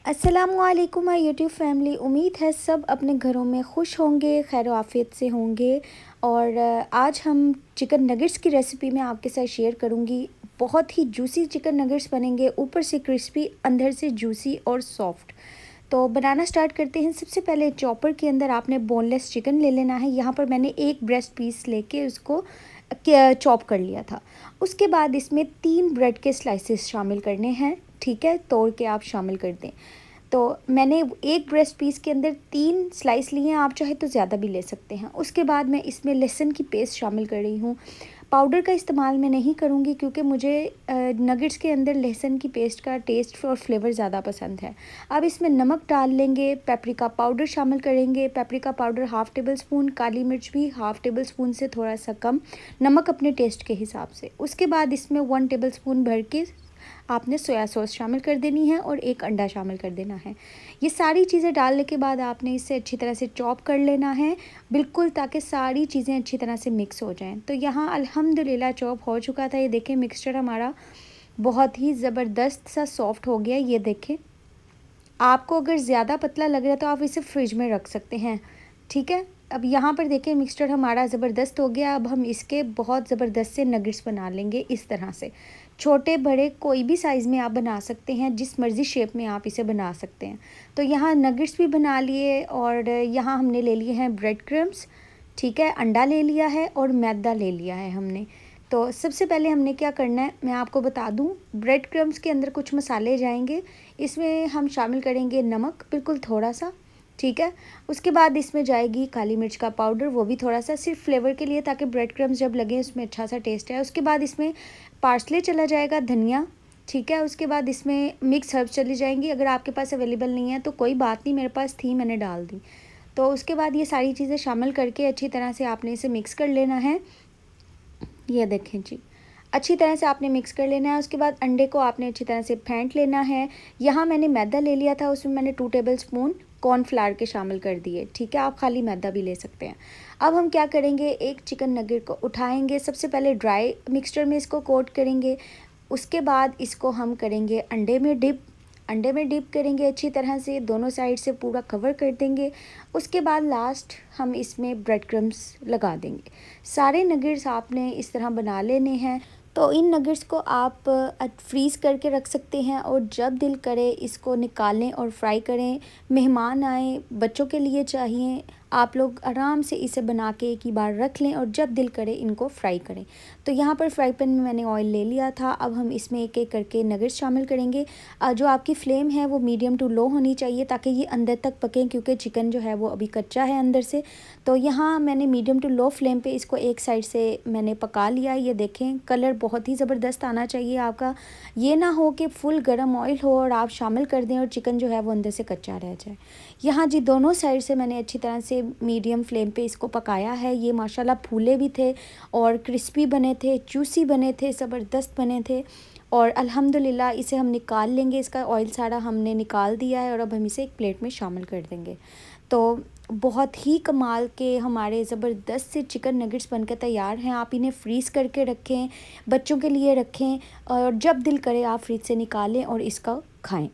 अस्सलामुअलैकुम my YouTube family. उम्मीद है सब अपने घरों में खुश होंगे, खैर आफियत से होंगे। और आज हम चिकन नगेट्स की रेसिपी में आपके साथ शेयर करूंगी। बहुत ही जूसी चिकन नगेट्स बनेंगे, ऊपर से क्रिस्पी, अंदर से जूसी और सॉफ्ट। तो बनाना स्टार्ट करते हैं। सबसे पहले चॉपर के अंदर आपने बोनलेस चिकन ले लेना है। यहाँ पर मैंने एक ब्रेस्ट पीस लेके उसको चॉप कर लिया था। उसके बाद इसमें 3 ब्रेड के स्लाइसेस शामिल करने हैं, ठीक है, तोड़ के आप शामिल कर दें। तो मैंने एक ब्रेस्ट पीस के अंदर 3 स्लाइस लिए हैं, आप चाहे तो ज़्यादा भी ले सकते हैं। उसके बाद मैं इसमें लहसुन की पेस्ट शामिल कर रही हूँ। पाउडर का इस्तेमाल मैं नहीं करूँगी क्योंकि मुझे नगेट्स के अंदर लहसुन की पेस्ट का टेस्ट और फ्लेवर ज़्यादा पसंद है। अब इसमें नमक डाल लेंगे, पेपरिका पाउडर शामिल करेंगे। Paprika powder half tablespoon, काली मिर्च भी हाफ़ टेबल स्पून से थोड़ा सा कम, नमक अपने टेस्ट के हिसाब से। उसके बाद इसमें 1 टेबल स्पून भर के आपने सोया सॉस शामिल कर देनी है और 1 अंडा शामिल कर देना है। ये सारी चीज़ें डालने के बाद आपने इसे अच्छी तरह से चॉप कर लेना है, बिल्कुल, ताकि सारी चीज़ें अच्छी तरह से मिक्स हो जाएं। तो यहाँ अल्हम्दुलिल्लाह चॉप हो चुका था। ये देखें मिक्सचर हमारा बहुत ही ज़बरदस्त सा सॉफ्ट हो गया। ये देखें, आपको अगर ज़्यादा पतला लग रहा है तो आप इसे फ्रिज में रख सकते हैं, ठीक है। अब यहाँ पर देखें मिक्सचर हमारा ज़बरदस्त हो गया। अब हम इसके बहुत ज़बरदस्त से नगेट्स बना लेंगे इस तरह से। छोटे बड़े कोई भी साइज़ में आप बना सकते हैं, जिस मर्ज़ी शेप में आप इसे बना सकते हैं। तो यहाँ नगेट्स भी बना लिए और यहाँ हमने ले लिए हैं ब्रेड क्रम्स, ठीक है, अंडा ले लिया है और मैदा ले लिया है हमने। तो सबसे पहले हमने क्या करना है मैं आपको बता दूं। ब्रेड क्रम्स के अंदर कुछ मसाले जाएंगे। इसमें हम शामिल करेंगे नमक, बिल्कुल थोड़ा सा, ठीक है। उसके बाद इसमें जाएगी काली मिर्च का पाउडर, वो भी थोड़ा सा, सिर्फ फ्लेवर के लिए, ताकि ब्रेड क्रम्स जब लगे उसमें अच्छा सा टेस्ट है। उसके बाद इसमें पार्सले चला जाएगा, धनिया, ठीक है। उसके बाद इसमें मिक्स हर्ब चली जाएंगी। अगर आपके पास अवेलेबल नहीं है तो कोई बात नहीं, मेरे पास थी, मैंने डाल दी। तो उसके बाद ये सारी चीज़ें शामिल करके अच्छी तरह से आपने इसे मिक्स कर लेना है। ये देखें जी, अच्छी तरह से आपने मिक्स कर लेना है। उसके बाद अंडे को आपने अच्छी तरह से फेंट लेना है। यहाँ मैंने मैदा ले लिया था, उसमें मैंने 2 टेबल स्पून कॉर्नफ्लावर के शामिल कर दिए, ठीक है। आप खाली मैदा भी ले सकते हैं। अब हम क्या करेंगे, एक चिकन नगेट को उठाएंगे, सबसे पहले ड्राई मिक्सचर में इसको कोट करेंगे। उसके बाद इसको हम करेंगे अंडे में डिप करेंगे अच्छी तरह से, दोनों साइड से पूरा कवर कर देंगे। उसके बाद लास्ट हम इसमें ब्रेड क्रम्स लगा देंगे। सारे नगेट्स आपने इस तरह बना लेने हैं। तो इन नगेट्स को आप फ्रीज़ करके रख सकते हैं और जब दिल करे इसको निकालें और फ्राई करें। मेहमान आए, बच्चों के लिए चाहिए, आप लोग आराम से इसे बना के एक ही बार रख लें और जब दिल करे इनको फ्राई करें। तो यहाँ पर फ्राई पैन में मैंने ऑयल ले लिया था। अब हम इसमें एक एक करके नगेट्स शामिल करेंगे। जो आपकी फ्लेम है वो मीडियम टू लो होनी चाहिए ताकि ये अंदर तक पकें, क्योंकि चिकन जो है वो अभी कच्चा है अंदर से। तो यहाँ मैंने मीडियम टू लो फ्लेम पे इसको एक साइड से मैंने पका लिया। ये देखें कलर बहुत ही ज़बरदस्त आना चाहिए आपका। ये ना हो कि फुल गर्म ऑयल हो और आप शामिल कर दें और चिकन जो है वो अंदर से कच्चा रह जाए। यहाँ जी दोनों साइड से मैंने अच्छी तरह से मीडियम फ्लेम पे इसको पकाया है। ये माशाल्लाह फूले भी थे और क्रिस्पी बने थे, जूसी बने थे, ज़बरदस्त बने थे। और अल्हम्दुलिल्लाह इसे हम निकाल लेंगे, इसका ऑयल सारा हमने निकाल दिया है और अब हम इसे एक प्लेट में शामिल कर देंगे। तो बहुत ही कमाल के हमारे ज़बरदस्त से चिकन नगेट्स बनकर तैयार हैं। आप इन्हें फ्रीज़ करके रखें, बच्चों के लिए रखें और जब दिल करे आप फ्रिज से निकालें और इसका खाएं।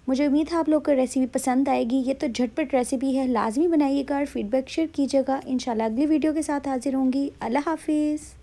मुझे उम्मीद है आप लोग को रेसिपी पसंद आएगी। ये तो झटपट रेसिपी है, लाजमी बनाइएगा और फीडबैक शेयर कीजिएगा। इंशाल्लाह अगली वीडियो के साथ हाजिर होंगी। अल्लाह हाफिज़।